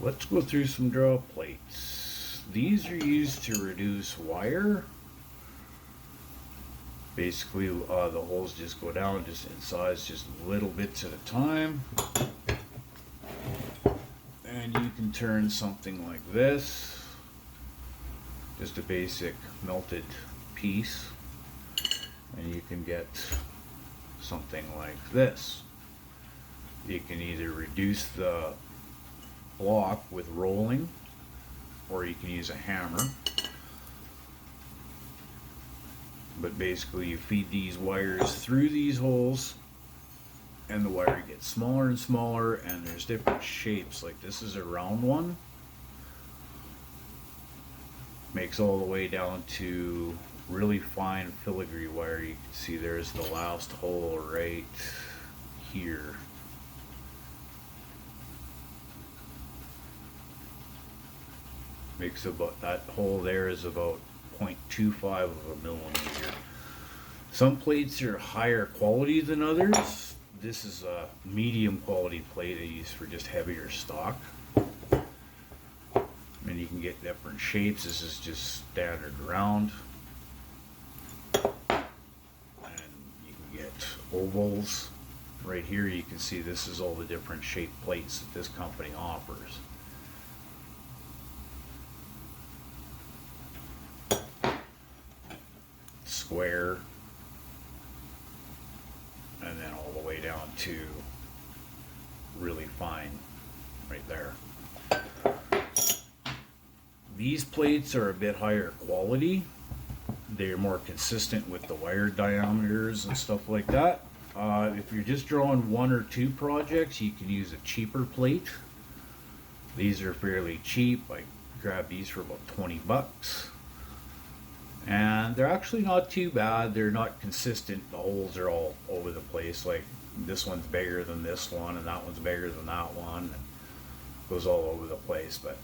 Let's go through some draw plates. These are used to reduce wire. Basically, the holes just go down just in size, just little bits at a time. And you can turn something like this, just a basic melted piece, and you can get something like this. You can either reduce the block with rolling, or you can use a hammer. But basically you feed these wires through these holes and the wire gets smaller and smaller, and there's different shapes. Like this is a round one, makes all the way down to really fine filigree wire. You can see there's the last hole right here. Makes about, that hole there is about 0.25 of a millimeter. Some plates are higher quality than others. This is a medium quality plate I use for just heavier stock. And you can get different shapes. This is just standard round. And you can get ovals. Right here you can see this is all the different shaped plates that this company offers. Square, and then all the way down to really fine right there. These plates are a bit higher quality. They're more consistent with the wire diameters and stuff like that. If you're just drawing one or two projects, you can use a cheaper plate. These are fairly cheap. I grabbed these for about 20 bucks. And they're actually not too bad. They're not consistent. The holes are all over the place. Like this one's bigger than this one, and that one's bigger than that one. It goes all over the place. But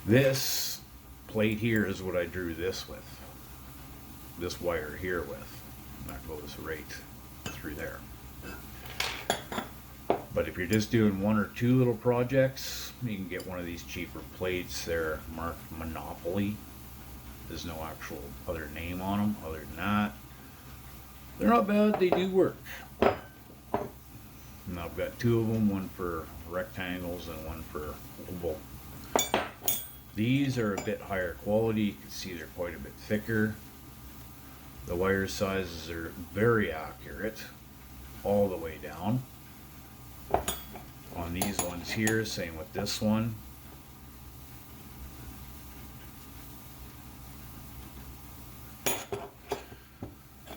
this plate here is what I drew this with. This wire here with. And that goes right through there. But if you're just doing one or two little projects, you can get one of these cheaper plates. They're marked Monopoly. There's no actual other name on them other than that. They're not bad, they do work. And I've got two of them, one for rectangles and one for oval. These are a bit higher quality. You can see they're quite a bit thicker. The wire sizes are very accurate all the way down. On these ones here, same with this one.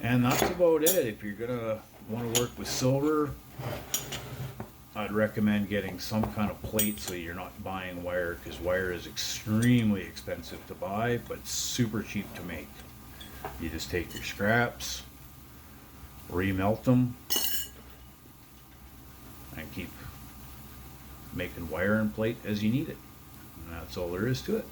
And that's about it. If you're gonna want to work with silver, I'd recommend getting some kind of plate so you're not buying wire, because wire is extremely expensive to buy, but super cheap to make. You just take your scraps, remelt them, and keep making wire and plate as you need it. And that's all there is to it.